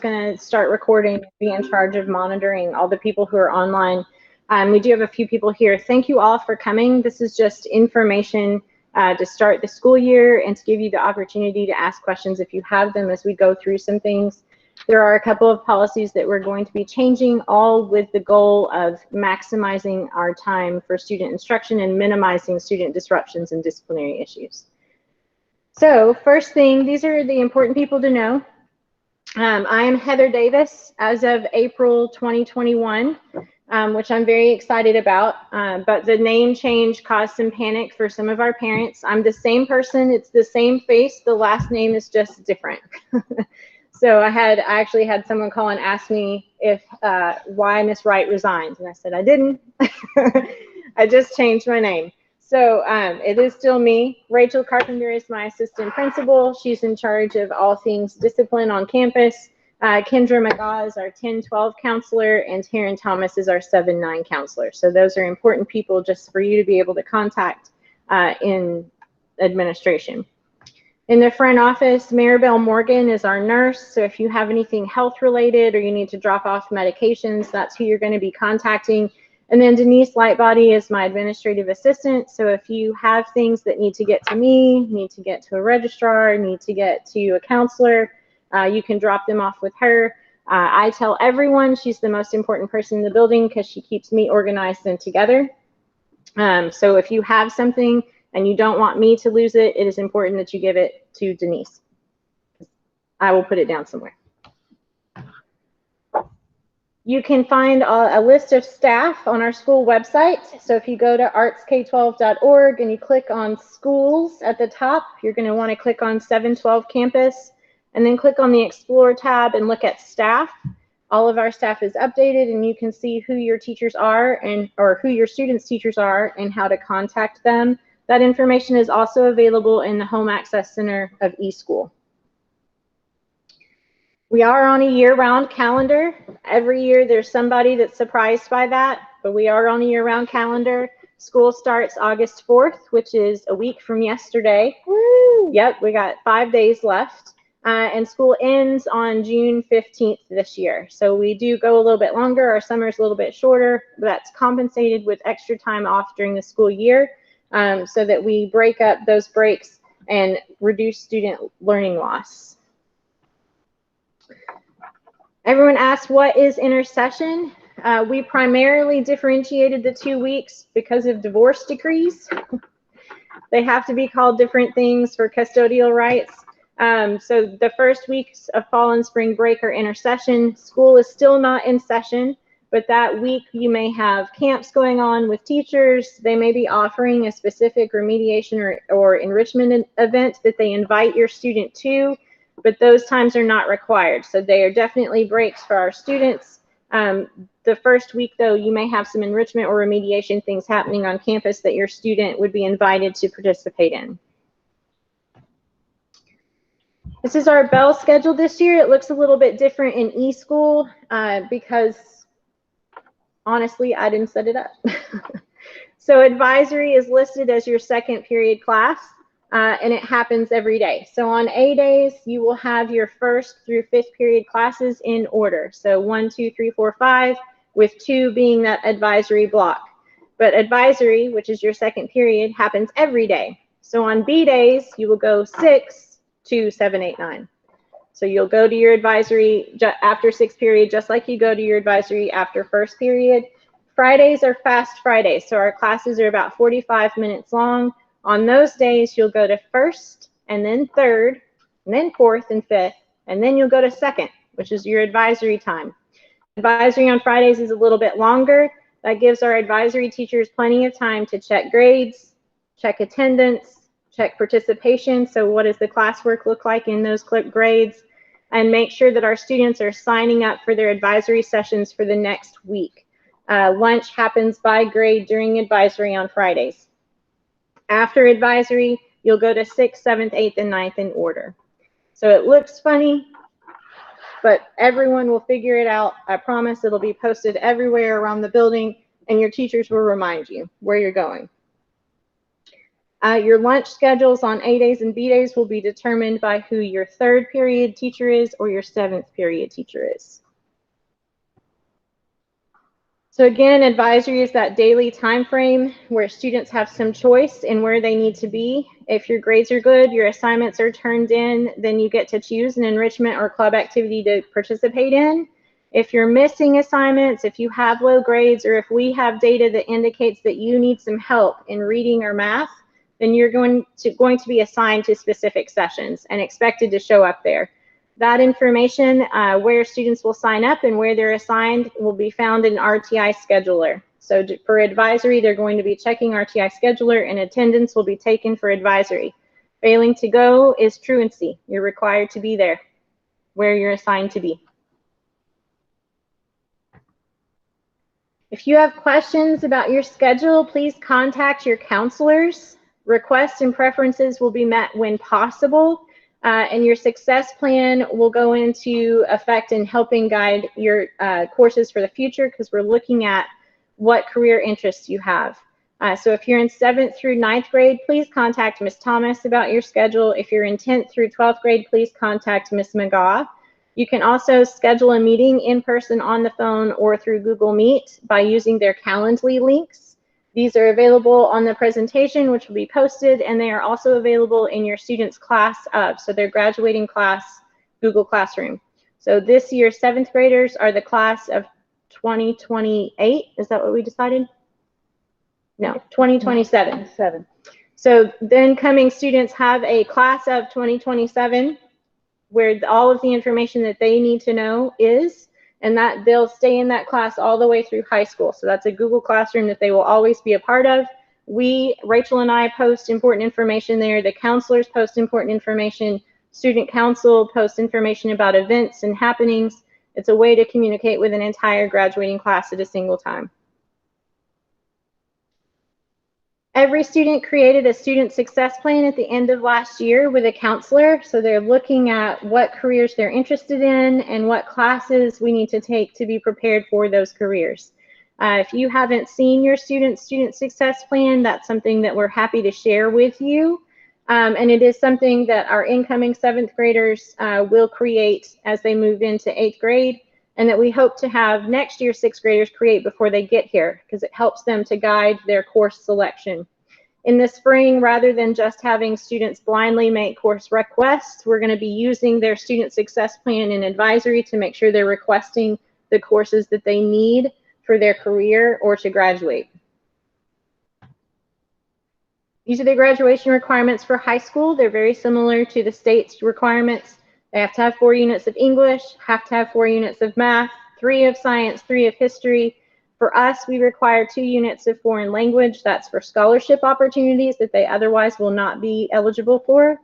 going to start recording and be in charge of monitoring all the people who are online. We do have a few people here. Thank you all for coming. This is just information to start the school year and to give you the opportunity to ask questions if you have them as we go through some things. There are a couple of policies that we're going to be changing, all with the goal of maximizing our time for student instruction and minimizing student disruptions and disciplinary issues. So first thing, these are the important people to know. I am Heather Davis as of April 2021, which I'm very excited about, but the name change caused some panic for some of our parents. I'm the same person, it's the same face, the last name is just different. So I actually had someone call and ask me if why Miss Wright resigned, and I said I didn't. I just changed my name. So it is still me. Rachel Carpenter is my assistant principal. She's in charge of all things discipline on campus. Kendra McGaw is our 10-12 counselor, and Taryn Thomas is our 7-9 counselor. So those are important people just for you to be able to contact in administration. In the front office, Maribel Morgan is our nurse. So if you have anything health related or you need to drop off medications, that's who you're going to be contacting. And then Denise Lightbody is my administrative assistant. So if you have things that need to get to me, need to get to a registrar, need to get to a counselor, you can drop them off with her. I tell everyone she's the most important person in the building because she keeps me organized and together. So if you have something and you don't want me to lose it, it is important that you give it to Denise. I will put it down somewhere. You can find a list of staff on our school website. So if you go to artsk12.org and you click on schools at the top, you're going to want to click on 712 campus and then click on the Explore tab and look at staff. All of our staff is updated and you can see who your teachers are or who your students' teachers are and how to contact them. That information is also available in the Home Access Center of eSchool. We are on a year-round calendar. Every year there's somebody that's surprised by that, but we are on a year-round calendar. School starts August 4th, which is a week from yesterday. Woo! Yep, we got 5 days left. And school ends on June 15th this year. So we do go a little bit longer. Our summer's a little bit shorter, but that's compensated with extra time off during the school year so that we break up those breaks and reduce student learning loss. Everyone asked, what is intercession? We primarily differentiated the 2 weeks because of divorce decrees. They have to be called different things for custodial rights. So the first weeks of fall and spring break are intercession. School is still not in session, but that week you may have camps going on with teachers. They may be offering a specific remediation or enrichment event that they invite your student to. But those times are not required. So they are definitely breaks for our students. The first week, though, you may have some enrichment or remediation things happening on campus that your student would be invited to participate in. This is our bell schedule this year. It looks a little bit different in eSchool because, honestly, I didn't set it up. So advisory is listed as your second period class. And it happens every day. So on A days, you will have your 1st through 5th period classes in order. So 1, 2, 3, 4, 5, with 2 being that advisory block. But advisory, which is your second period, happens every day. So on B days, you will go 6 to 7, 8, 9. So you'll go to your advisory after 6th period, just like you go to your advisory after 1st period. Fridays are fast Fridays. So our classes are about 45 minutes long. On those days, you'll go to 1st and then 3rd and then 4th and 5th, and then you'll go to 2nd, which is your advisory time. Advisory on Fridays is a little bit longer. That gives our advisory teachers plenty of time to check grades, check attendance, check participation. So what does the classwork look like in those grades? And make sure that our students are signing up for their advisory sessions for the next week. Lunch happens by grade during advisory on Fridays. After advisory, you'll go to 6th, 7th, 8th, and 9th in order. So it looks funny, but everyone will figure it out. I promise it'll be posted everywhere around the building, and your teachers will remind you where you're going. Your lunch schedules on A days and B days will be determined by who your 3rd period teacher is or your 7th period teacher is. So again, advisory is that daily time frame where students have some choice in where they need to be. If your grades are good, your assignments are turned in, then you get to choose an enrichment or club activity to participate in. If you're missing assignments, if you have low grades, or if we have data that indicates that you need some help in reading or math, then you're going to be assigned to specific sessions and expected to show up there. That information, where students will sign up and where they're assigned, will be found in RTI Scheduler. So for advisory, they're going to be checking RTI Scheduler, and attendance will be taken for advisory. Failing to go is truancy. You're required to be there where you're assigned to be. If you have questions about your schedule, please contact your counselors. Requests and preferences will be met when possible. And your success plan will go into effect in helping guide your courses for the future, because we're looking at what career interests you have. So if you're in 7th through 9th grade, please contact Ms. Thomas about your schedule. If you're in 10th through 12th grade, please contact Ms. McGaw. You can also schedule a meeting in person, on the phone, or through Google Meet by using their Calendly links. These are available on the presentation, which will be posted, and they are also available in your students' class of, so their graduating class, Google Classroom. So this year, 7th graders are the class of 2028. Is that what we decided? No, 2027. So then coming students have a class of 2027 where all of the information that they need to know is, and that they'll stay in that class all the way through high school. So that's a Google Classroom that they will always be a part of. Rachel and I post important information there. The counselors post important information. Student council posts information about events and happenings. It's a way to communicate with an entire graduating class at a single time. Every student created a student success plan at the end of last year with a counselor. So they're looking at what careers they're interested in and what classes we need to take to be prepared for those careers. If you haven't seen your student success plan, that's something that we're happy to share with you. And it is something that our incoming 7th graders will create as they move into 8th grade, and that we hope to have next year's 6th graders create before they get here, because it helps them to guide their course selection. In the spring, rather than just having students blindly make course requests, we're going to be using their student success plan in advisory to make sure they're requesting the courses that they need for their career or to graduate. These are the graduation requirements for high school. They're very similar to the state's requirements. They have to have 4 units of English, have to have 4 units of math, 3 of science, 3 of history. For us, we require 2 units of foreign language. That's for scholarship opportunities that they otherwise will not be eligible for.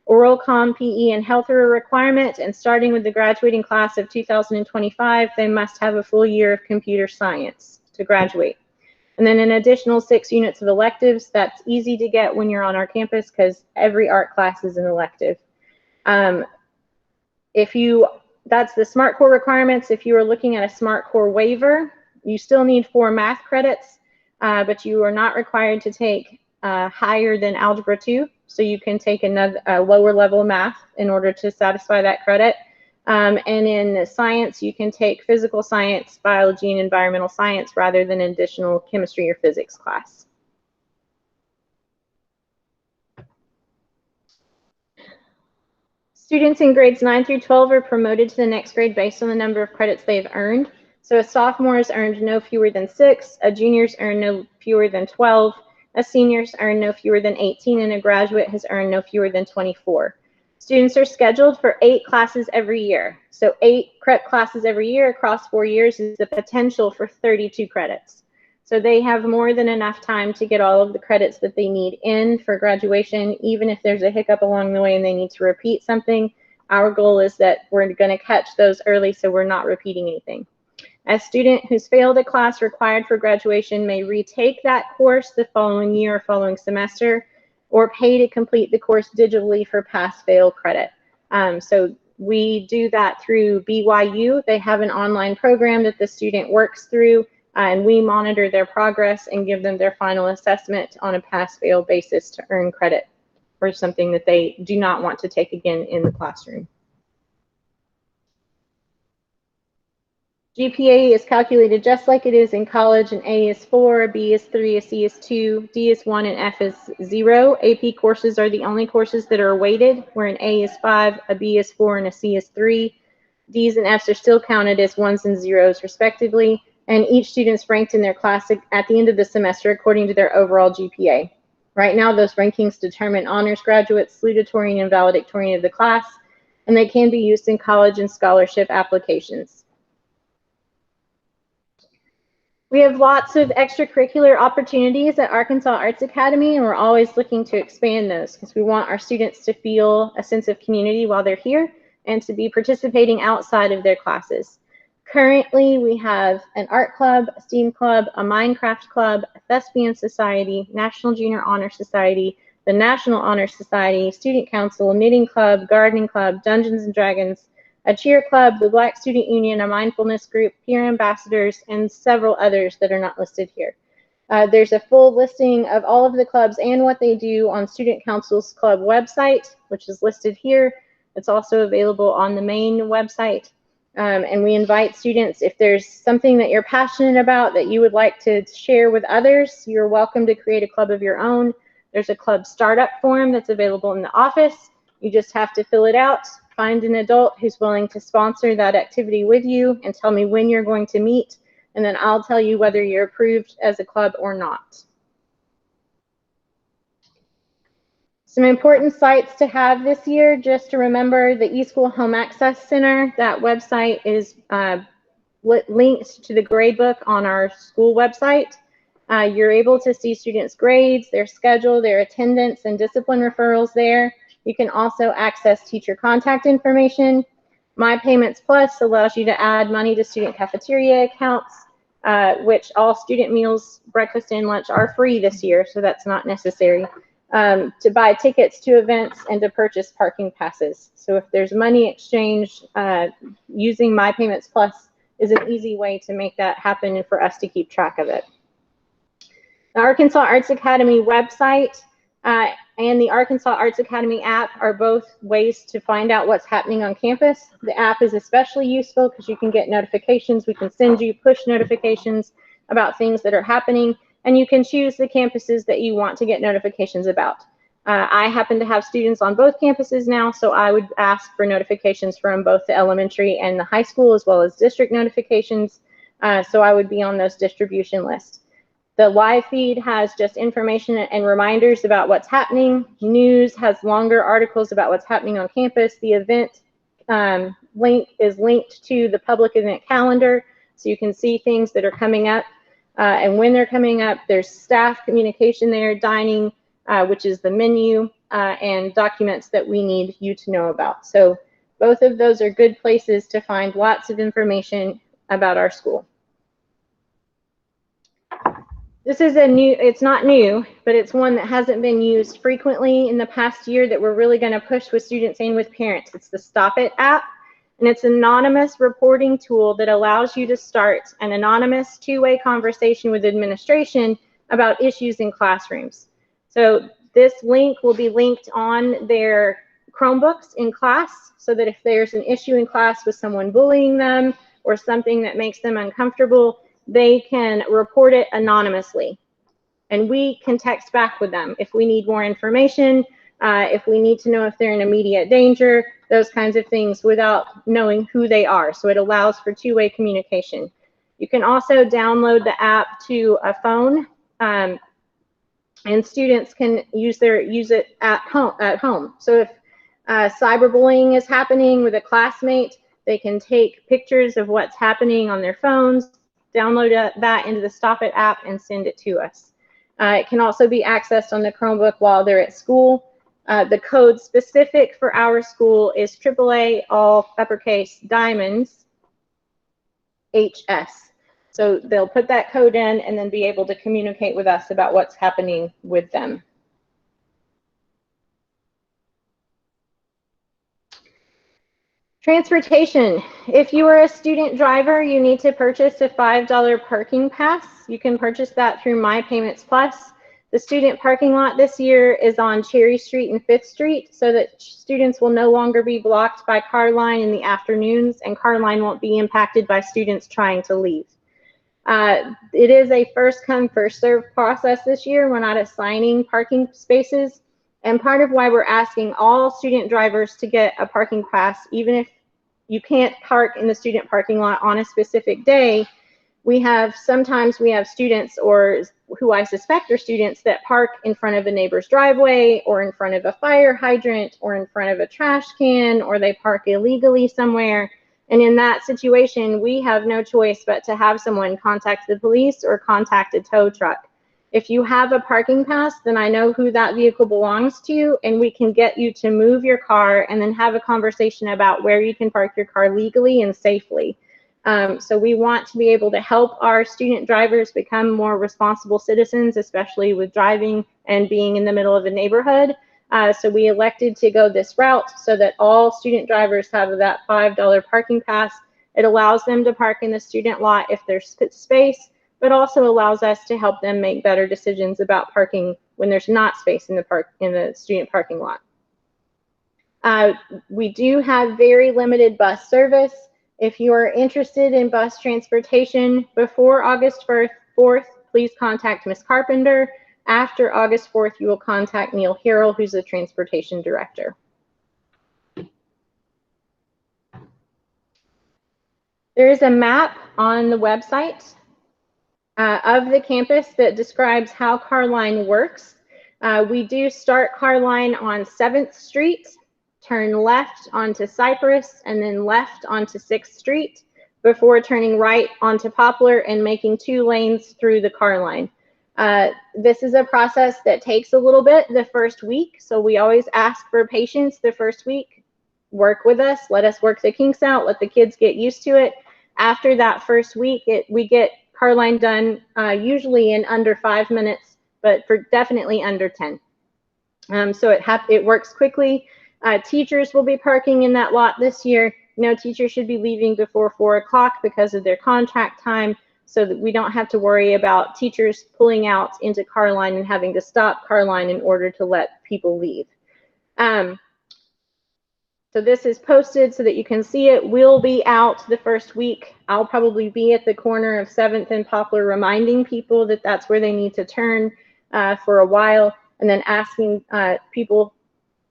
Oral, Comm, PE, and health are a requirement, and starting with the graduating class of 2025, they must have a full year of computer science to graduate. And then an additional 6 units of electives. That's easy to get when you're on our campus because every art class is an elective. That's the SMART core requirements. If you are looking at a SMART core waiver, you still need 4 math credits, but you are not required to take higher than Algebra 2. So you can take another lower level math in order to satisfy that credit. And in science, you can take physical science, biology, and environmental science rather than an additional chemistry or physics class. Students in grades 9 through 12 are promoted to the next grade based on the number of credits they've earned. So a sophomore has earned no fewer than 6, a junior's earned no fewer than 12, a senior's earned no fewer than 18, and a graduate has earned no fewer than 24. Students are scheduled for 8 classes every year. So 8 classes every year across 4 years is the potential for 32 credits. So they have more than enough time to get all of the credits that they need in for graduation, even if there's a hiccup along the way and they need to repeat something. Our goal is that we're going to catch those early so we're not repeating anything. A student who's failed a class required for graduation may retake that course the following year or following semester, or pay to complete the course digitally for pass-fail credit. So we do that through BYU. They have an online program that the student works through. and we monitor their progress and give them their final assessment on a pass-fail basis to earn credit for something that they do not want to take again in the classroom. GPA is calculated just like it is in college. An A is 4, a B is 3, a C is 2, D is 1, and F is 0. AP courses are the only courses that are weighted, where an A is 5, a B is 4, and a C is 3. D's and F's are still counted as 1s and 0s, respectively, and each student's ranked in their class at the end of the semester according to their overall GPA. Right now, those rankings determine honors graduates, salutatorian, and valedictorian of the class, and they can be used in college and scholarship applications. We have lots of extracurricular opportunities at Arkansas Arts Academy, and we're always looking to expand those because we want our students to feel a sense of community while they're here and to be participating outside of their classes. Currently, we have an art club, a STEAM club, a Minecraft club, a thespian society, National Junior Honor Society, the National Honor Society, Student Council, knitting club, gardening club, Dungeons and Dragons, a cheer club, the Black Student Union, a mindfulness group, peer ambassadors, and several others that are not listed here. There's a full listing of all of the clubs and what they do on Student Council's club website, which is listed here. It's also available on the main website. And we invite students, if there's something that you're passionate about that you would like to share with others, you're welcome to create a club of your own. There's a club startup form that's available in the office. You just have to fill it out, find an adult who's willing to sponsor that activity with you, and tell me when you're going to meet, and then I'll tell you whether you're approved as a club or not. Some important sites to have this year, just to remember, the eSchool Home Access Center. That website is linked to the gradebook on our school website. You're able to see students' grades, their schedule, their attendance, and discipline referrals there. You can also access teacher contact information. My Payments Plus allows you to add money to student cafeteria accounts, which all student meals, breakfast and lunch, are free this year, so that's not necessary. To buy tickets to events and to purchase parking passes. So if there's money exchanged, using My Payments Plus is an easy way to make that happen and for us to keep track of it. The Arkansas Arts Academy website and the Arkansas Arts Academy app are both ways to find out what's happening on campus. The app is especially useful because you can get notifications. We can send you push notifications about things that are happening, and you can choose the campuses that you want to get notifications about. I happen to have students on both campuses now, so I would ask for notifications from both the elementary and the high school, as well as district notifications, so I would be on those distribution lists. The live feed has just information and reminders about what's happening. News has longer articles about what's happening on campus. The event link is linked to the public event calendar, so you can see things that are coming up. And when they're coming up, there's staff communication there, dining, which is the menu, and documents that we need you to know about. So both of those are good places to find lots of information about our school. This is it's not new, but it's one that hasn't been used frequently in the past year that we're really going to push with students and with parents. It's the Stop It app, and it's an anonymous reporting tool that allows you to start an anonymous two-way conversation with administration about issues in classrooms. So this link will be linked on their Chromebooks in class, so that if there's an issue in class with someone bullying them or something that makes them uncomfortable, they can report it anonymously, and we can text back with them if we need more information, if we need to know if they're in immediate danger, those kinds of things, without knowing who they are. So it allows for two-way communication. You can also download the app to a phone, and students can use it at home. So if cyberbullying is happening with a classmate, they can take pictures of what's happening on their phones, download that into the Stop It app, and send it to us. It can also be accessed on the Chromebook while they're at school. The code specific for our school is AAA, all uppercase, diamonds, HS. So they'll put that code in and then be able to communicate with us about what's happening with them. Transportation. If you are a student driver, you need to purchase a $5 parking pass. You can purchase that through My Payments Plus. The student parking lot this year is on Cherry Street and 5th Street, so that students will no longer be blocked by car line in the afternoons, and car line won't be impacted by students trying to leave. It is a first come, first served process this year. We're not assigning parking spaces. And part of why we're asking all student drivers to get a parking pass, even if you can't park in the student parking lot on a specific day, sometimes we have students, or who I suspect are students, that park in front of a neighbor's driveway, or in front of a fire hydrant, or in front of a trash can, or they park illegally somewhere. And in that situation, we have no choice but to have someone contact the police or contact a tow truck. If you have a parking pass, then I know who that vehicle belongs to, and we can get you to move your car and then have a conversation about where you can park your car legally and safely. So we want to be able to help our student drivers become more responsible citizens, especially with driving and being in the middle of a neighborhood. So we elected to go this route so that all student drivers have that $5 parking pass. It allows them to park in the student lot if there's space, but also allows us to help them make better decisions about parking when there's not space in the student parking lot. We do have very limited bus service. If you are interested in bus transportation before August 4th, please contact Ms. Carpenter. After August 4th, you will contact Neil Harrell, who's the transportation director. There is a map on the website of the campus that describes how Carline works. We do start Carline on 7th Street, turn left onto Cypress, and then left onto 6th Street before turning right onto Poplar and making 2 lanes through the Carline. This is a process that takes a little bit the first week, so we always ask for patience the first week. Work with us, let us work the kinks out, let the kids get used to it. After that first week, we get Carline done usually in under 5 minutes, but for definitely under 10. So it works quickly. Teachers will be parking in that lot this year. No teacher should be leaving before 4 o'clock because of their contract time, so that we don't have to worry about teachers pulling out into Carline and having to stop Carline in order to let people leave. So this is posted so that you can see it. We'll be out the first week. I'll probably be at the corner of 7th and Poplar reminding people that that's where they need to turn for a while, and then asking people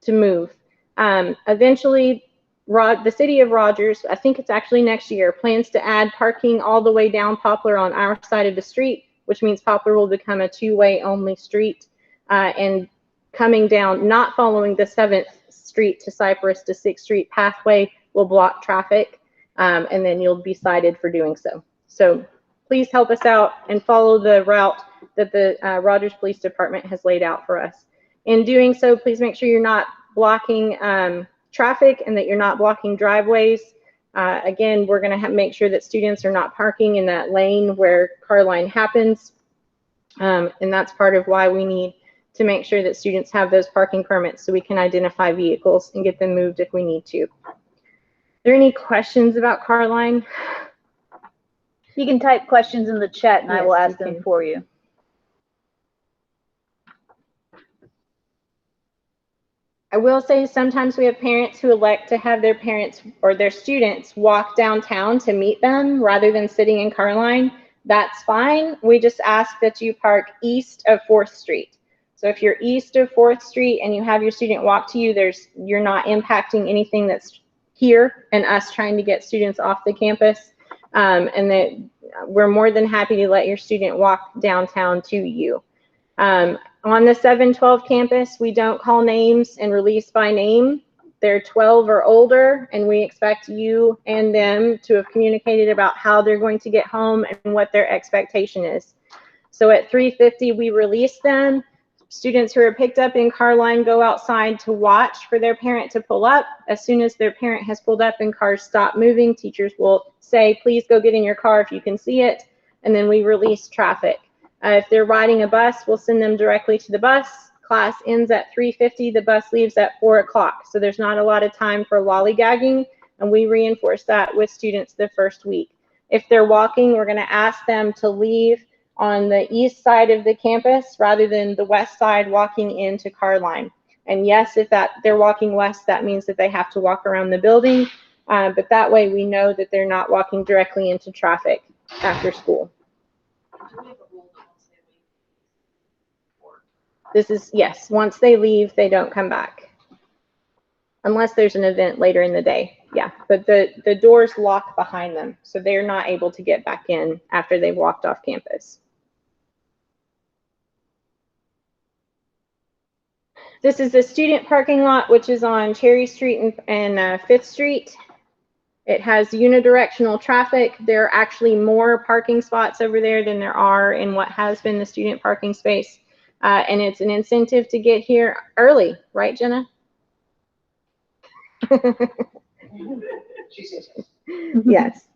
to move. Eventually, the city of Rogers, I think it's actually next year, plans to add parking all the way down Poplar on our side of the street, which means Poplar will become a 2-way only street, and coming down, not following the 7th Street to Cypress to 6th Street pathway will block traffic, and then you'll be cited for doing so. So please help us out and follow the route that the Rogers Police Department has laid out for us. In doing so, please make sure you're not blocking traffic and that you're not blocking driveways. Again, we're going to make sure that students are not parking in that lane where Carline happens, and that's part of why we need to make sure that students have those parking permits so we can identify vehicles and get them moved if we need to. Are there any questions about Carline? You can type questions in the chat and I will ask them for you. I will say sometimes we have parents who elect to have their parents or their students walk downtown to meet them rather than sitting in Carline. That's fine. We just ask that you park east of 4th Street. So if you're east of 4th Street and you have your student walk to you, you're not impacting anything that's here and us trying to get students off the campus. And that we're more than happy to let your student walk downtown to you. On the 712 campus, we don't call names and release by name. They're 12 or older, and we expect you and them to have communicated about how they're going to get home and what their expectation is. So at 3:50, we release them. Students who are picked up in Carline go outside to watch for their parent to pull up. As soon as their parent has pulled up and cars stop moving, teachers will say, please go get in your car if you can see it, and then we release traffic. If they're riding a bus, we'll send them directly to the bus. Class ends at 3:50, the bus leaves at 4 o'clock. So there's not a lot of time for lollygagging. And we reinforce that with students the first week. If they're walking, we're going to ask them to leave on the east side of the campus rather than the west side walking into car line. And yes, if they're walking west, that means that they have to walk around the building. But that way we know that they're not walking directly into traffic after school. This is, yes, once they leave, they don't come back. Unless there's an event later in the day. Yeah, but the doors lock behind them, so they're not able to get back in after they've walked off campus. This is the student parking lot, which is on Cherry Street and 5th Street. It has unidirectional traffic. There are actually more parking spots over there than there are in what has been the student parking space. And it's an incentive to get here early, right, Jenna? Yes.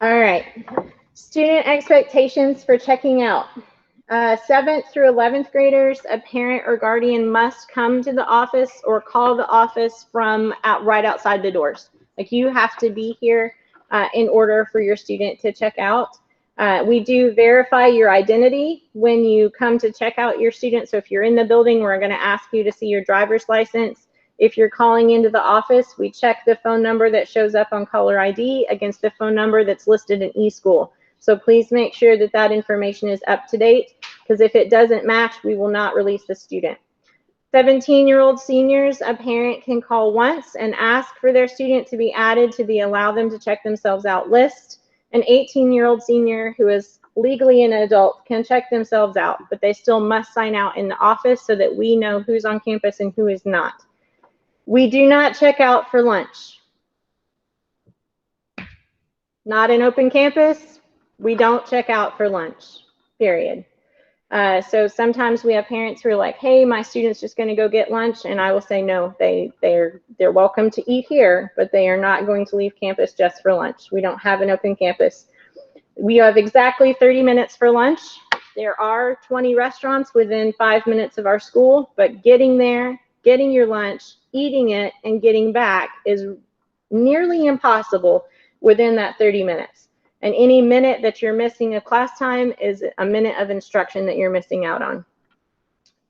All right. Student expectations for checking out. 7th through 11th graders, a parent or guardian must come to the office or call the office from right outside the doors. Like, you have to be here in order for your student to check out. We do verify your identity when you come to check out your student. So if you're in the building, we're going to ask you to see your driver's license. If you're calling into the office, we check the phone number that shows up on caller ID against the phone number that's listed in eSchool. So please make sure that that information is up to date, because if it doesn't match, we will not release the student. 17-year-old seniors, a parent can call once and ask for their student to be added to the Allow Them to Check Themselves Out list. An 18-year-old senior who is legally an adult can check themselves out, but they still must sign out in the office so that we know who's on campus and who is not. We do not check out for lunch. Not an open campus. We don't check out for lunch, period. So sometimes we have parents who are like, hey, my student's just going to go get lunch. And I will say, no, they're welcome to eat here, but they are not going to leave campus just for lunch. We don't have an open campus. We have exactly 30 minutes for lunch. There are 20 restaurants within 5 minutes of our school, but getting there, getting your lunch, eating it, and getting back is nearly impossible within that 30 minutes. And any minute that you're missing of class time is a minute of instruction that you're missing out on.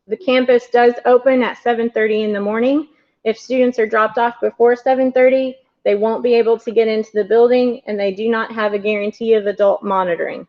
The campus does open at 7:30 in the morning. If students are dropped off before 7:30, they won't be able to get into the building, and they do not have a guarantee of adult monitoring.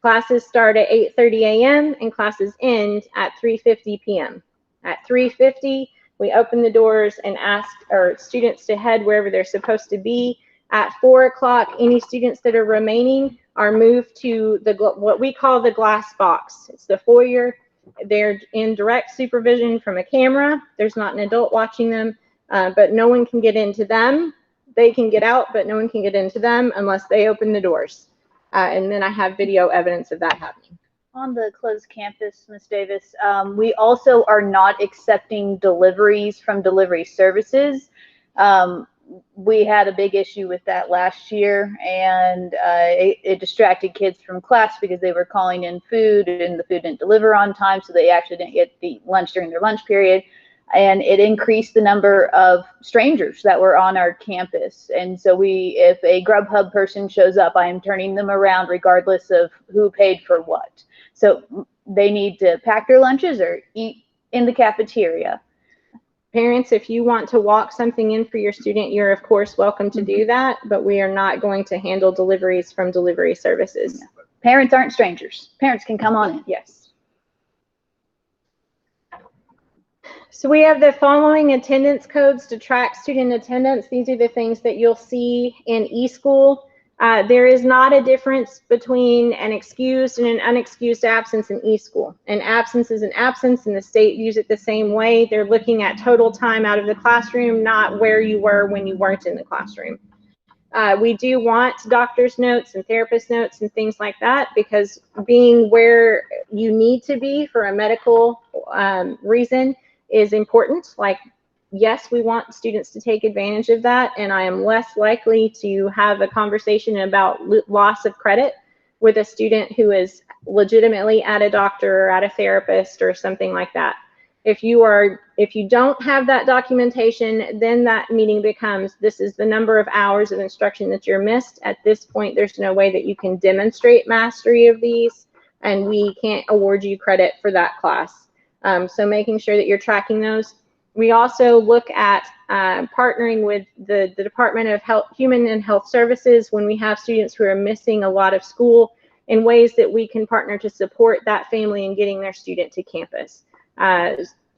Classes start at 8:30 a.m. and classes end at 3:50 p.m. At 3:50, we open the doors and ask our students to head wherever they're supposed to be. At 4 o'clock, any students that are remaining are moved to what we call the glass box. It's the foyer. They're in direct supervision from a camera. There's not an adult watching them, but no one can get into them. They can get out, but no one can get into them unless they open the doors. And then I have video evidence of that happening. On the closed campus, Ms. Davis, we also are not accepting deliveries from delivery services. We had a big issue with that last year, and it distracted kids from class because they were calling in food and the food didn't deliver on time, so they actually didn't get the lunch during their lunch period. And it increased the number of strangers that were on our campus. And so if a Grubhub person shows up, I am turning them around regardless of who paid for what. So they need to pack their lunches or eat in the cafeteria. Parents, if you want to walk something in for your student, you're of course welcome to do that, but we are not going to handle deliveries from delivery services. Parents aren't strangers. Parents can come on in. Yes. So we have the following attendance codes to track student attendance. These are the things that you'll see in eSchool. There is not a difference between an excused and an unexcused absence in eSchool. An absence is an absence, and the state views it the same way. They're looking at total time out of the classroom, not where you were when you weren't in the classroom. We do want doctor's notes and therapist notes and things like that, because being where you need to be for a medical reason is important. Like, yes, we want students to take advantage of that, and I am less likely to have a conversation about loss of credit with a student who is legitimately at a doctor or at a therapist or something like that. If you don't have that documentation, then that meeting becomes, this is the number of hours of instruction that you're missed. At this point, there's no way that you can demonstrate mastery of these, and we can't award you credit for that class. So making sure that you're tracking those. We also look at partnering with the Department of Human and Health Services when we have students who are missing a lot of school, in ways that we can partner to support that family in getting their student to campus.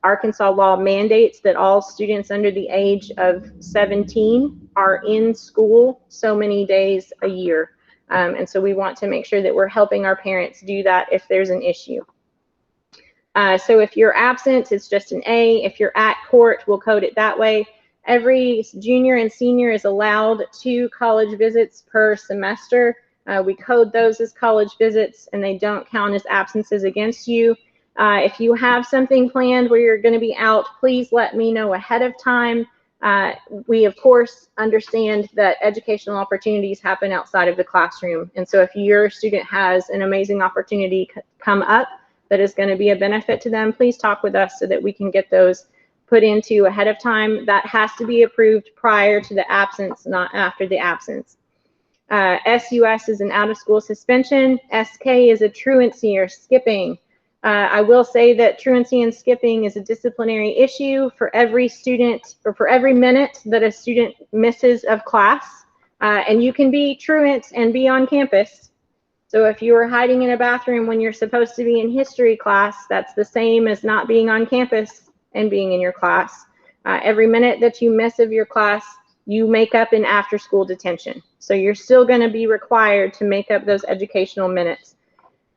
Arkansas law mandates that all students under the age of 17 are in school so many days a year. And so we want to make sure that we're helping our parents do that if there's an issue. So if you're absent, it's just an A. If you're at court, we'll code it that way. Every junior and senior is allowed 2 college visits per semester. We code those as college visits, and they don't count as absences against you. If you have something planned where you're going to be out, please let me know ahead of time. We, of course, understand that educational opportunities happen outside of the classroom. And so if your student has an amazing opportunity come up that is going to be a benefit to them, please talk with us so that we can get those put into ahead of time. That has to be approved prior to the absence, not after the absence. SUS is an out-of-school suspension. SK is a truancy or skipping. I will say that truancy and skipping is a disciplinary issue for every student, or for every minute that a student misses of class. And you can be truant and be on campus. So if you are hiding in a bathroom when you're supposed to be in history class, that's the same as not being on campus and being in your class. Every minute that you miss of your class, you make up in after-school detention. So you're still going to be required to make up those educational minutes.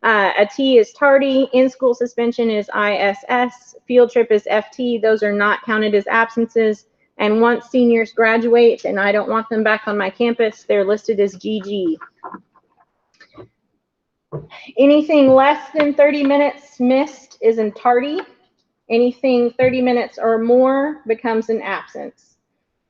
A T is tardy, in-school suspension is ISS, field trip is FT. Those are not counted as absences. And once seniors graduate and I don't want them back on my campus, they're listed as GG. Anything less than 30 minutes missed is in tardy. Anything 30 minutes or more becomes an absence.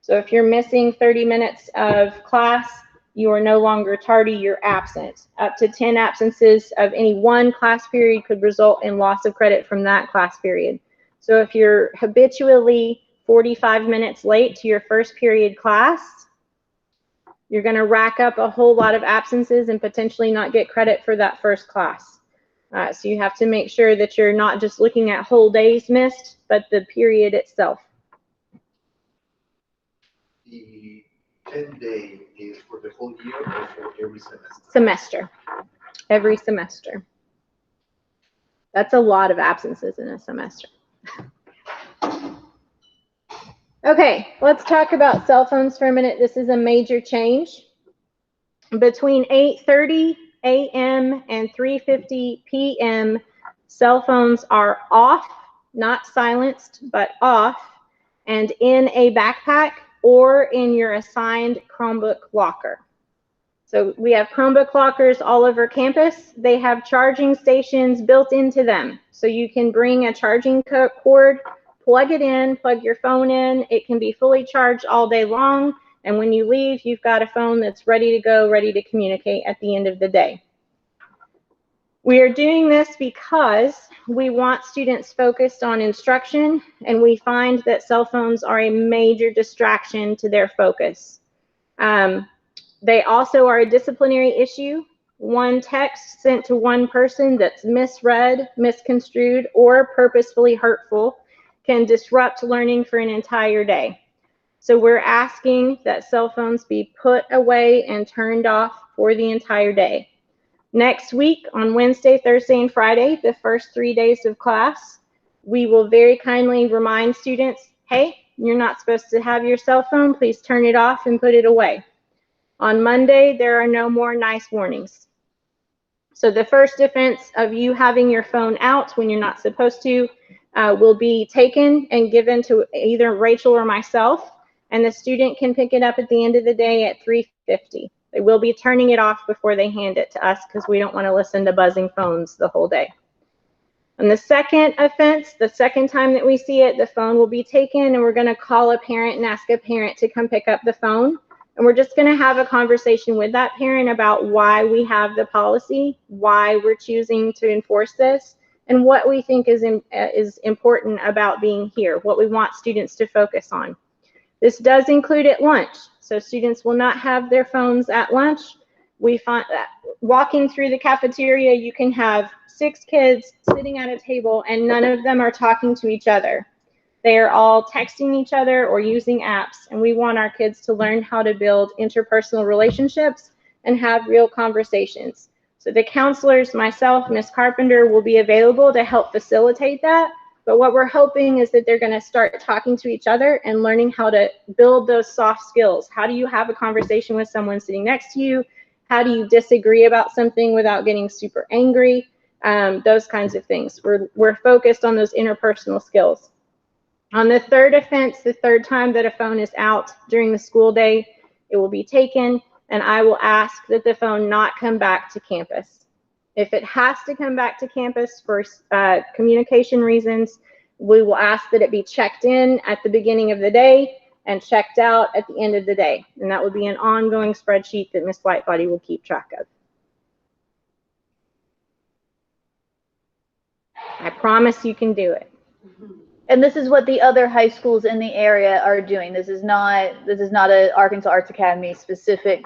So if you're missing 30 minutes of class, you are no longer tardy, you're absent. Up to 10 absences of any one class period could result in loss of credit from that class period. So if you're habitually 45 minutes late to your first period class, you're going to rack up a whole lot of absences and potentially not get credit for that first class. So you have to make sure that you're not just looking at whole days missed, but the period itself. The 10-day is for the whole year or for every semester? Semester. Every semester. That's a lot of absences in a semester. Okay, let's talk about cell phones for a minute. This is a major change. Between 8:30 a.m. and 3:50 p.m., cell phones are off, not silenced, but off, and in a backpack or in your assigned Chromebook locker. So we have Chromebook lockers all over campus. They have charging stations built into them. So you can bring a charging cord, plug it in, plug your phone in. It can be fully charged all day long. And when you leave, you've got a phone that's ready to go, ready to communicate at the end of the day. We are doing this because we want students focused on instruction, and we find that cell phones are a major distraction to their focus. They also are a disciplinary issue. One text sent to one person that's misread, misconstrued, or purposefully hurtful can disrupt learning for an entire day. So we're asking that cell phones be put away and turned off for the entire day. Next week, on Wednesday, Thursday, and Friday, the first 3 days of class, we will very kindly remind students, hey, you're not supposed to have your cell phone. Please turn it off and put it away. On Monday, there are no more nice warnings. So the first offense of you having your phone out when you're not supposed to will be taken and given to either Rachel or myself, and the student can pick it up at the end of the day at 3:50. They will be turning it off before they hand it to us because we don't want to listen to buzzing phones the whole day. And the second offense, the second time that we see it, the phone will be taken and we're going to call a parent and ask a parent to come pick up the phone. And we're just going to have a conversation with that parent about why we have the policy, why we're choosing to enforce this, and what we think is important about being here, what we want students to focus on. This does include at lunch, so students will not have their phones at lunch. We find that walking through the cafeteria, you can have 6 kids sitting at a table and none of them are talking to each other. They are all texting each other or using apps, and we want our kids to learn how to build interpersonal relationships and have real conversations. So the counselors, myself, Ms. Carpenter, will be available to help facilitate that. But what we're hoping is that they're going to start talking to each other and learning how to build those soft skills. How do you have a conversation with someone sitting next to you? How do you disagree about something without getting super angry? Those kinds of things. We're focused on those interpersonal skills. On the third offense, the third time that a phone is out during the school day, it will be taken, and I will ask that the phone not come back to campus. If it has to come back to campus for communication reasons, we will ask that it be checked in at the beginning of the day and checked out at the end of the day. And that will be an ongoing spreadsheet that Ms. Whitebody will keep track of. I promise you can do it. And this is what the other high schools in the area are doing. This is not a Arkansas Arts Academy specific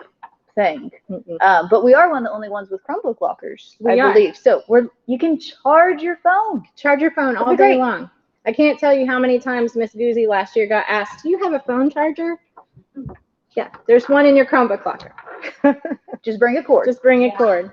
thing. But we are one of the only ones with Chromebook lockers, I believe. So you can charge your phone. Charge your phone all day long. I can't tell you how many times Miss Guzzi last year got asked, do you have a phone charger? Yeah, there's one in your Chromebook locker. Just bring a cord. Just bring a cord.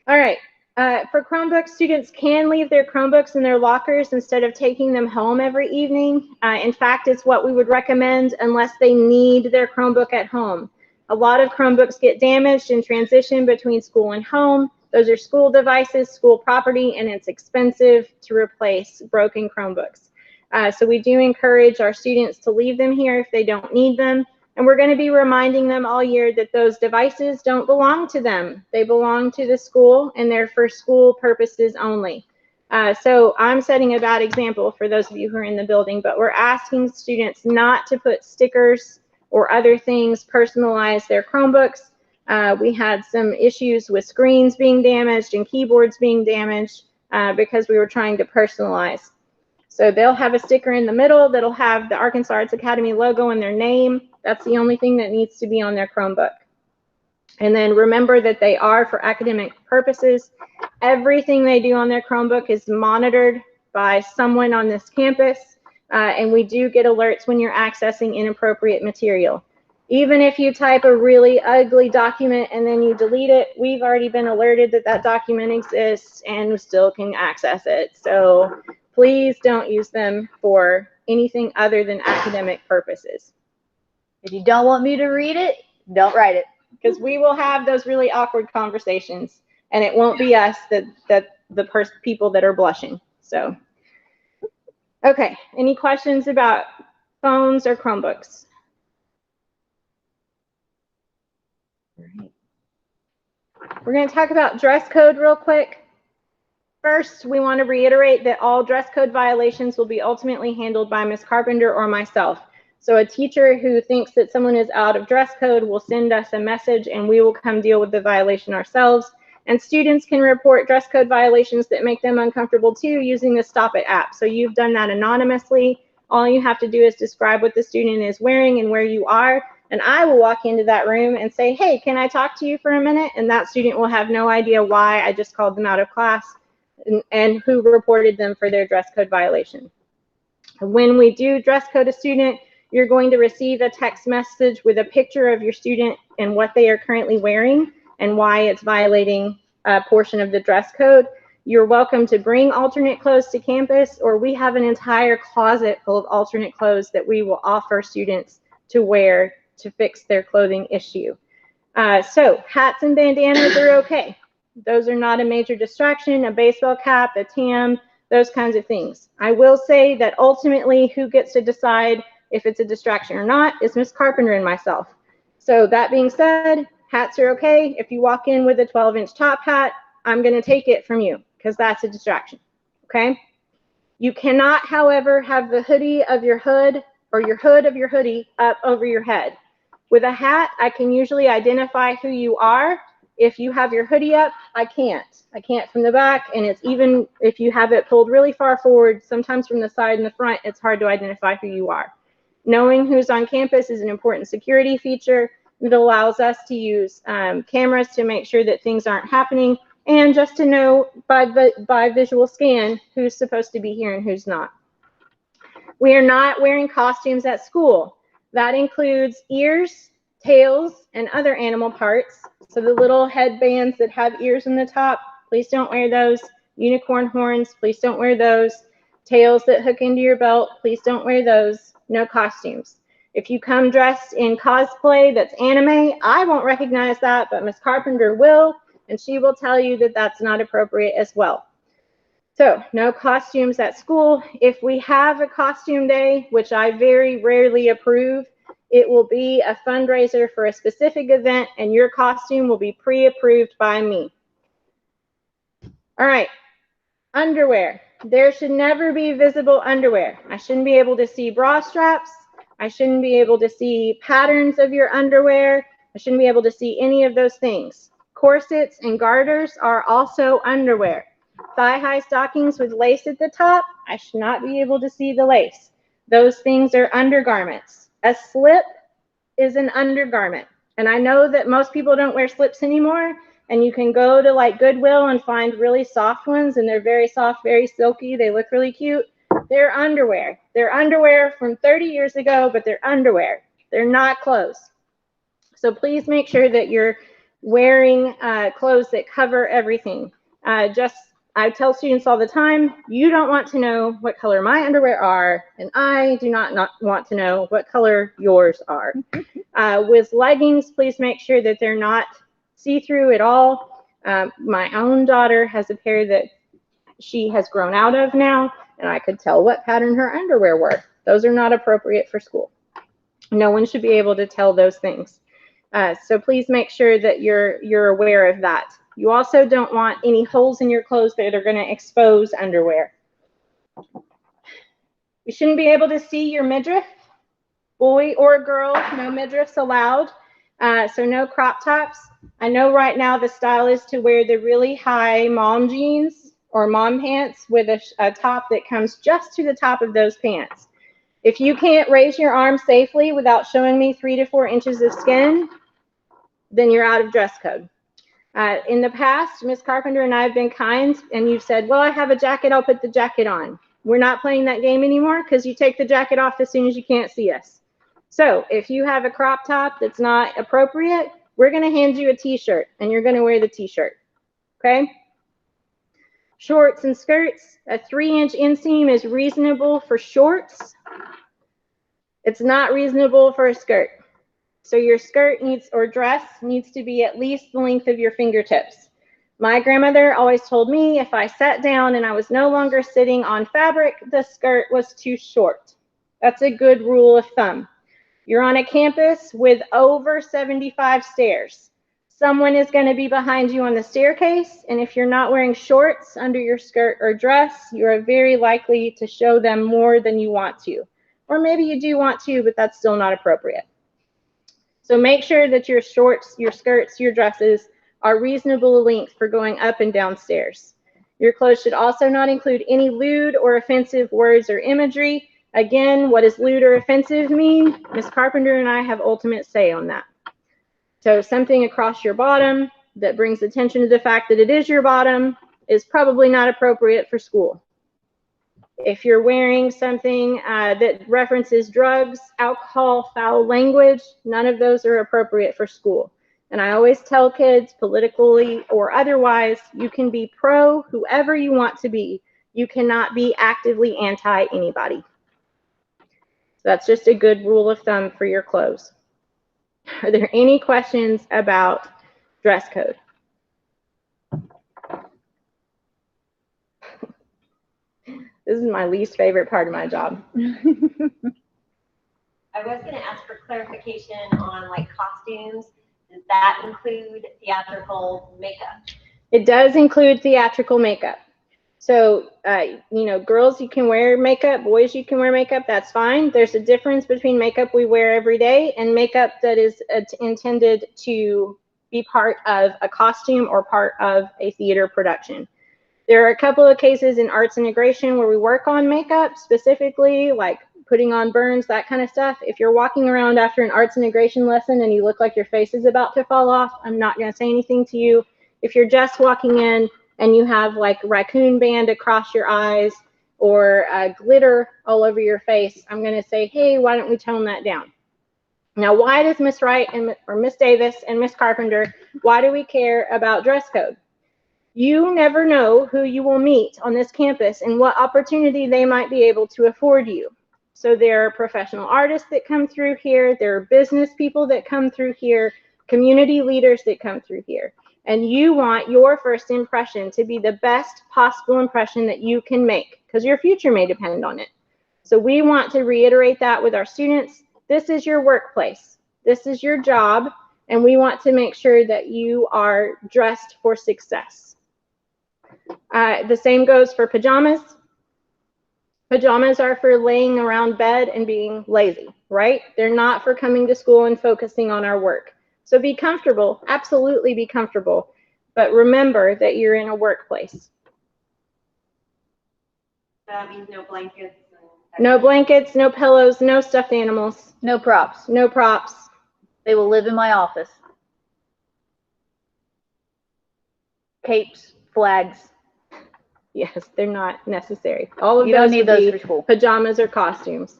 All right. For Chromebooks, students can leave their Chromebooks in their lockers instead of taking them home every evening. In fact, it's what we would recommend unless they need their Chromebook at home. A lot of Chromebooks get damaged in transition between school and home. Those are school devices, school property, and it's expensive to replace broken Chromebooks. So we do encourage our students to leave them here if they don't need them. And we're going to be reminding them all year that those devices don't belong to them. They belong to the school, and they're for school purposes only. So I'm setting a bad example for those of you who are in the building, but we're asking students not to put stickers or other things, personalize their Chromebooks. We had some issues with screens being damaged and keyboards being damaged because we were trying to personalize. So they'll have a sticker in the middle that'll have the Arkansas Arts Academy logo and their name. That's the only thing that needs to be on their Chromebook. And then remember that they are for academic purposes. Everything they do on their Chromebook is monitored by someone on this campus, and we do get alerts when you're accessing inappropriate material. Even if you type a really ugly document and then you delete it, we've already been alerted that that document exists and we still can access it. So please don't use them for anything other than academic purposes. If you don't want me to read it, don't write it. Because we will have those really awkward conversations, and it won't be us the people that are blushing. So, okay, any questions about phones or Chromebooks? All right. We're going to talk about dress code real quick. First, we want to reiterate that all dress code violations will be ultimately handled by Ms. Carpenter or myself. So a teacher who thinks that someone is out of dress code will send us a message and we will come deal with the violation ourselves. And students can report dress code violations that make them uncomfortable too using the Stop It app. So you've done that anonymously. All you have to do is describe what the student is wearing and where you are. And I will walk into that room and say, hey, can I talk to you for a minute? And that student will have no idea why I just called them out of class and who reported them for their dress code violation. When we do dress code a student, you're going to receive a text message with a picture of your student and what they are currently wearing and why it's violating a portion of the dress code. You're welcome to bring alternate clothes to campus, or we have an entire closet full of alternate clothes that we will offer students to wear to fix their clothing issue. So hats and bandanas are okay. Those are not a major distraction. A baseball cap, a tam, those kinds of things. I will say that ultimately who gets to decide if it's a distraction or not is Ms. Carpenter and myself. So that being said, hats are okay. If you walk in with a 12-inch top hat, I'm going to take it from you because that's a distraction, okay? You cannot, however, have the hoodie of your hood or your hood of your hoodie up over your head. With a hat, I can usually identify who you are, If you have your hoodie up, I can't from the back, and it's even if you have it pulled really far forward, sometimes from the side and the front, it's hard to identify who you are. Knowing who's on campus is an important security feature. It allows us to use cameras to make sure that things aren't happening, and just to know by visual scan who's supposed to be here and who's not. We are not wearing costumes at school. That includes ears, tails, and other animal parts. So the little headbands that have ears on the top, please don't wear those. Unicorn horns, please don't wear those. Tails that hook into your belt, please don't wear those. No costumes. If you come dressed in cosplay that's anime, I won't recognize that, but Ms. Carpenter will, and she will tell you that that's not appropriate as well. So no costumes at school. If we have a costume day, which I very rarely approve, it will be a fundraiser for a specific event, and your costume will be pre-approved by me. All right, underwear. There should never be visible underwear. I shouldn't be able to see bra straps. I shouldn't be able to see patterns of your underwear. I shouldn't be able to see any of those things. Corsets and garters are also underwear. Thigh-high stockings with lace at the top, I should not be able to see the lace. Those things are undergarments. A slip is an undergarment. And I know that most people don't wear slips anymore, and you can go to like Goodwill and find really soft ones, and they're very soft, very silky. They look really cute. They're underwear. They're underwear from 30 years ago, but they're underwear. They're not clothes. So please make sure that you're wearing clothes that cover everything. I tell students all the time, you don't want to know what color my underwear are, and I do not want to know what color yours are. With leggings, please make sure that they're not see-through at all. My own daughter has a pair that she has grown out of now, and I could tell what pattern her underwear were. Those are not appropriate for school. No one should be able to tell those things. So please make sure that you're aware of that. You also don't want any holes in your clothes that are going to expose underwear. You shouldn't be able to see your midriff, boy or girl, no midriffs allowed. So no crop tops. I know right now the style is to wear the really high mom jeans or mom pants with a top that comes just to the top of those pants. If you can't raise your arm safely without showing me 3 to 4 inches of skin, then you're out of dress code. In the past, Ms. Carpenter and I have been kind, and you've said, well, I have a jacket, I'll put the jacket on. We're not playing that game anymore because you take the jacket off as soon as you can't see us. So if you have a crop top that's not appropriate, we're going to hand you a t-shirt, and you're going to wear the t-shirt, okay? Shorts and skirts, a 3-inch inseam is reasonable for shorts. It's not reasonable for a skirt. So your skirt or dress needs to be at least the length of your fingertips. My grandmother always told me if I sat down and I was no longer sitting on fabric, the skirt was too short. That's a good rule of thumb. You're on a campus with over 75 stairs. Someone is going to be behind you on the staircase, and if you're not wearing shorts under your skirt or dress, you are very likely to show them more than you want to. Or maybe you do want to, but that's still not appropriate. So make sure that your shorts, your skirts, your dresses are reasonable length for going up and down stairs. Your clothes should also not include any lewd or offensive words or imagery. Again, what does lewd or offensive mean? Ms. Carpenter and I have ultimate say on that. So something across your bottom that brings attention to the fact that it is your bottom is probably not appropriate for school. If you're wearing something that references drugs, alcohol, foul language, none of those are appropriate for school. And I always tell kids, politically or otherwise, you can be pro whoever you want to be. You cannot be actively anti anybody. So that's just a good rule of thumb for your clothes. Are there any questions about dress code? This is my least favorite part of my job. I was going to ask for clarification on like costumes. Does that include theatrical makeup? It does include theatrical makeup. So, girls, you can wear makeup. Boys, you can wear makeup. That's fine. There's a difference between makeup we wear every day and makeup that is intended to be part of a costume or part of a theater production. There are a couple of cases in arts integration where we work on makeup specifically, like putting on burns, that kind of stuff. If you're walking around after an arts integration lesson and you look like your face is about to fall off, I'm not going to say anything to you. If you're just walking in and you have like raccoon band across your eyes or glitter all over your face, I'm going to say, hey, why don't we tone that down? Now, why does Miss Wright or Miss Davis and Miss Carpenter, why do we care about dress code? You never know who you will meet on this campus and what opportunity they might be able to afford you. So there are professional artists that come through here, there are business people that come through here, community leaders that come through here. And you want your first impression to be the best possible impression that you can make, because your future may depend on it. So we want to reiterate that with our students. This is your workplace. This is your job, and we want to make sure that you are dressed for success. The same goes for pajamas. Pajamas are for laying around bed and being lazy, right? They're not for coming to school and focusing on our work. So be comfortable, absolutely be comfortable, but remember that you're in a workplace. That means no blankets. No blankets, no pillows, no stuffed animals. No props. No props. They will live in my office. Capes, flags. Yes, they're not necessary. All of You those don't need would those be for school. pajamas or costumes.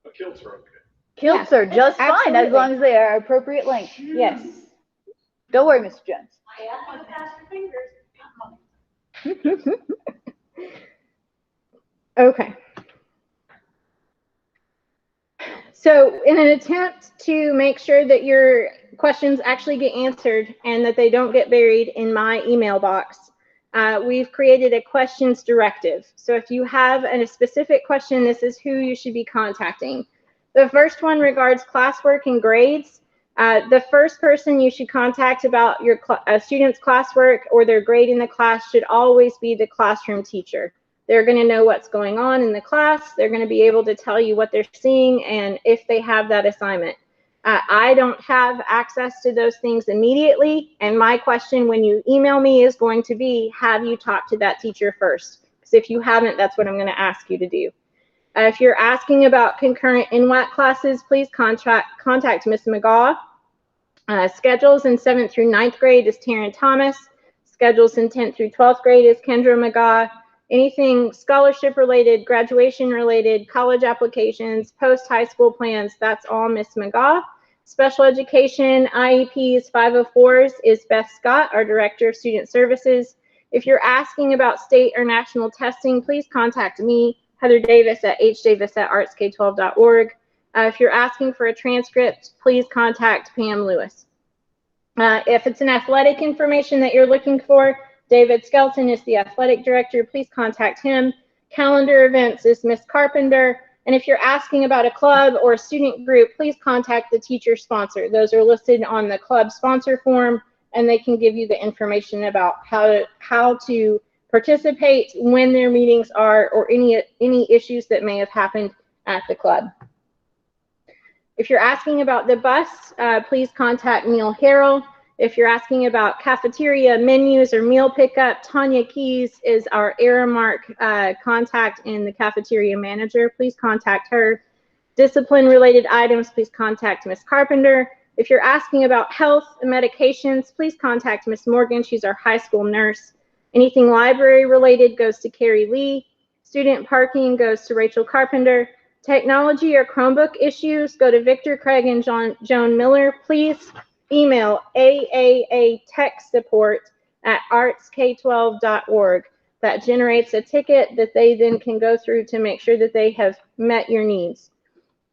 But kilts are okay. Kilts Yeah, are just fine as absolutely. long as they are appropriate length. Yes. Don't worry, Mr. Jones. I asked you to pass your fingers. Okay. So in an attempt to make sure that your questions actually get answered and that they don't get buried in my email box, we've created a questions directive. So if you have a specific question, this is who you should be contacting. The first one regards classwork and grades. The first person you should contact about your student's classwork or their grade in the class should always be the classroom teacher. They're going to know what's going on in the class. They're going to be able to tell you what they're seeing and if they have that assignment. I don't have access to those things immediately, and my question when you email me is going to be, have you talked to that teacher first? Because if you haven't, that's what I'm going to ask you to do. If you're asking about concurrent NWAC classes, please contact Ms. McGaw. Schedules in 7th through 9th grade is Taryn Thomas. Schedules in 10th through 12th grade is Kendra McGaw. Anything scholarship related, graduation related, college applications, post-high school plans, that's all Ms. McGaw. Special education, IEPs, 504s is Beth Scott, our Director of Student Services. If you're asking about state or national testing, please contact me, Heather Davis at hdavis@artsk12.org. If you're asking for a transcript, please contact Pam Lewis. If it's an athletic information that you're looking for, David Skelton is the athletic director. Please contact him. Calendar events is Miss Carpenter. And if you're asking about a club or a student group, please contact the teacher sponsor. Those are listed on the club sponsor form, and they can give you the information about how to participate, when their meetings are, or any issues that may have happened at the club. If you're asking about the bus, please contact Neil Harrell. If you're asking about cafeteria menus or meal pickup, Tanya Keys is our Aramark contact and the cafeteria manager. Please contact her. Discipline-related items, please contact Ms. Carpenter. If you're asking about health and medications, please contact Ms. Morgan. She's our high school nurse. Anything library-related goes to Carrie Lee. Student parking goes to Rachel Carpenter. Technology or Chromebook issues go to Victor Craig and Joan Miller. Please email AAA tech support at artsk12.org. That generates a ticket that they then can go through to make sure that they have met your needs.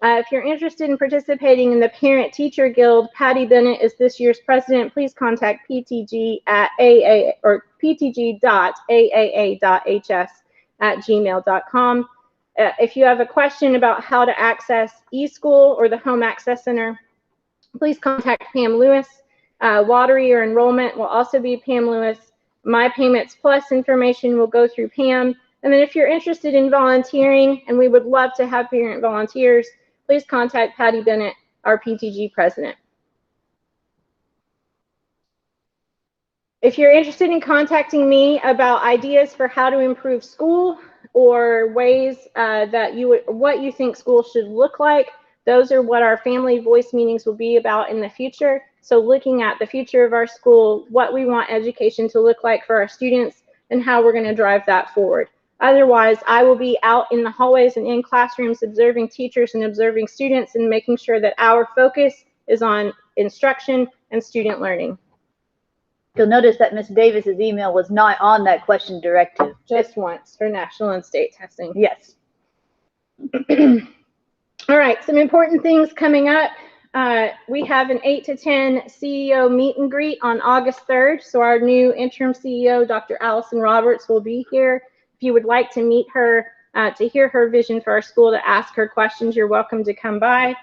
If you're interested in participating in the Parent Teacher Guild, Patty Bennett is this year's president. Please contact PTG at AA or ptg.aaa.hs@gmail.com. If you have a question about how to access eSchool or the Home Access Center, please contact Pam Lewis. Lottery or enrollment will also be Pam Lewis. My Payments Plus information will go through Pam. And then if you're interested in volunteering, and we would love to have parent volunteers, please contact Patty Bennett, our PTG president. If you're interested in contacting me about ideas for how to improve school or ways that what you think school should look like, those are what our family voice meetings will be about in the future. So looking at the future of our school, what we want education to look like for our students, and how we're going to drive that forward. Otherwise, I will be out in the hallways and in classrooms observing teachers and observing students and making sure that our focus is on instruction and student learning. You'll notice that Ms. Davis's email was not on that question directive. Just once for national and state testing. Yes. All right, some important things coming up. We have an 8 to 10 CEO meet and greet on August 3rd. So our new interim CEO, Dr. Allison Roberts, will be here. If you would like to meet her, to hear her vision for our school, to ask her questions, you're welcome to come by.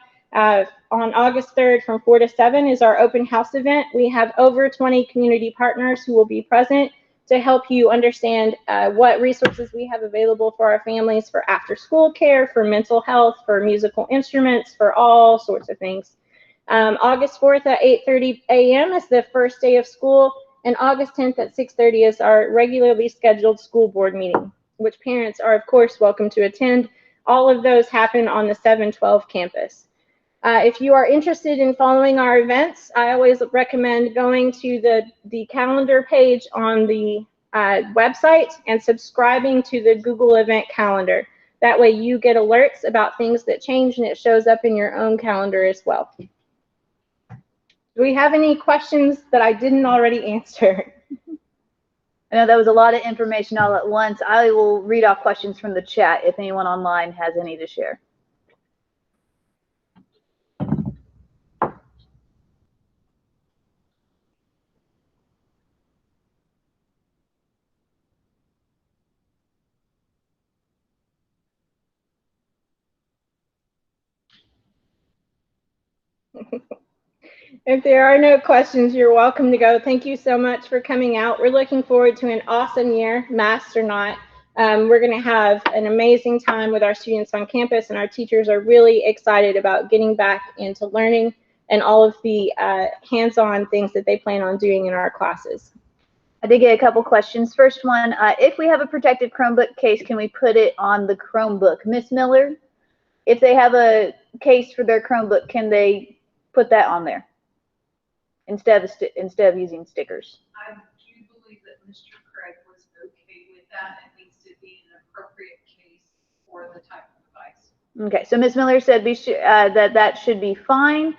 On August 3rd from 4 to 7 is our open house event. We have over 20 community partners who will be present to help you understand what resources we have available for our families for after school care, for mental health, for musical instruments, for all sorts of things. August 4th at 8:30 a.m. is the first day of school, and August 10th at 6:30 is our regularly scheduled school board meeting, which parents are, of course, welcome to attend. All of those happen on the 712 campus. If you are interested in following our events, I always recommend going to the calendar page on the website and subscribing to the Google event calendar. That way you get alerts about things that change and it shows up in your own calendar as well. Do we have any questions that I didn't already answer? I know that was a lot of information all at once. I will read off questions from the chat if anyone online has any to share. If there are no questions, you're welcome to go. Thank you so much for coming out. We're looking forward to an awesome year, masked or not. We're going to have an amazing time with our students on campus, and our teachers are really excited about getting back into learning and all of the hands-on things that they plan on doing in our classes. I did get a couple questions. First one, if we have a protected Chromebook case, can we put it on the Chromebook? Ms. Miller, if they have a case for their Chromebook, can they put that on there instead of using stickers? I do believe that Mr. Craig was okay with that. It needs to be an appropriate case for the type of device. Okay, so Ms. Miller said that should be fine.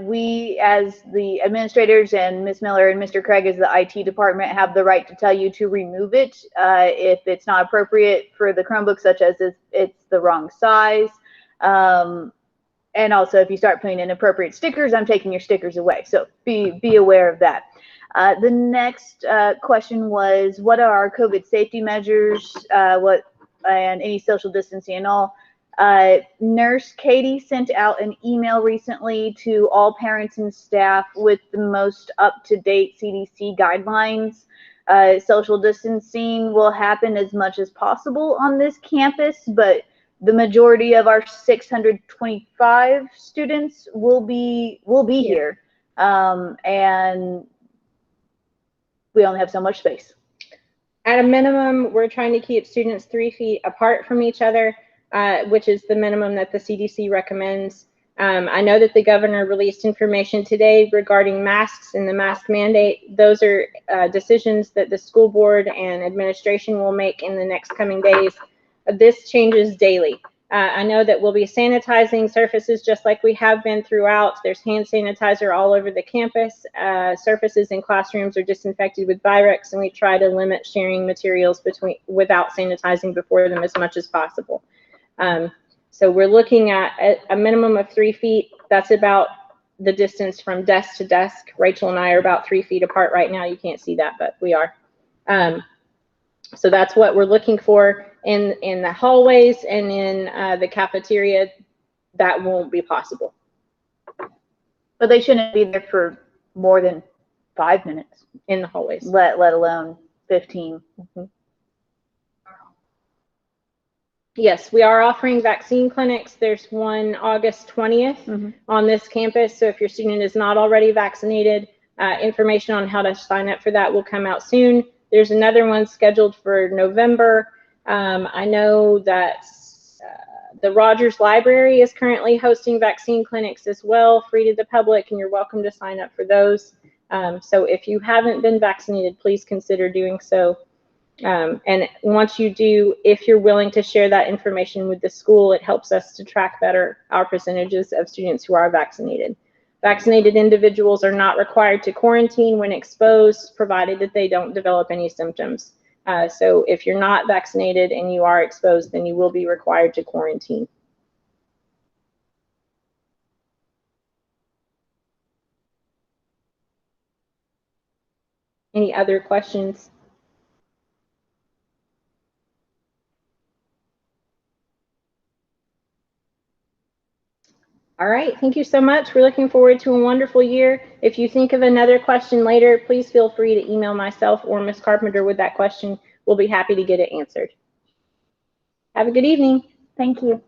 We, as the administrators, and Ms. Miller and Mr. Craig as the IT department, have the right to tell you to remove it if it's not appropriate for the Chromebook, such as it's the wrong size. And also, if you start putting inappropriate stickers, I'm taking your stickers away. So be aware of that. The next question was, what are our COVID safety measures? And any social distancing and all? Nurse Katie sent out an email recently to all parents and staff with the most up-to-date CDC guidelines. Social distancing will happen as much as possible on this campus, but the majority of our 625 students will be here, and we only have so much space. At a minimum, we're trying to keep students 3 feet apart from each other, which is the minimum that the CDC recommends. I know that the governor released information today regarding masks and the mask mandate. Those are decisions that the school board and administration will make in the next coming days. This changes daily. I know that we'll be sanitizing surfaces just like we have been throughout. There's hand sanitizer all over the campus. Surfaces in classrooms are disinfected with Virex, and we try to limit sharing materials without sanitizing before them as much as possible. So we're looking at a minimum of 3 feet. That's about the distance from desk to desk. Rachel and I are about 3 feet apart right now. You can't see that, but we are. So that's what we're looking for in the hallways and in the cafeteria. That won't be possible. But they shouldn't be there for more than 5 minutes in the hallways, let alone 15. Mm-hmm. Yes, we are offering vaccine clinics. There's one August 20th on this campus. So if your student is not already vaccinated, Information on how to sign up for that will come out soon. There's another one scheduled for November. I know that the Rogers Library is currently hosting vaccine clinics as well, free to the public, and you're welcome to sign up for those. So if you haven't been vaccinated, please consider doing so. And once you do, if you're willing to share that information with the school, it helps us to track better our percentages of students who are vaccinated. Vaccinated individuals are not required to quarantine when exposed, provided that they don't develop any symptoms. So if you're not vaccinated and you are exposed, then you will be required to quarantine. Any other questions? All right, thank you so much. We're looking forward to a wonderful year. If you think of another question later, please feel free to email myself or Ms. Carpenter with that question. We'll be happy to get it answered. Have a good evening. Thank you.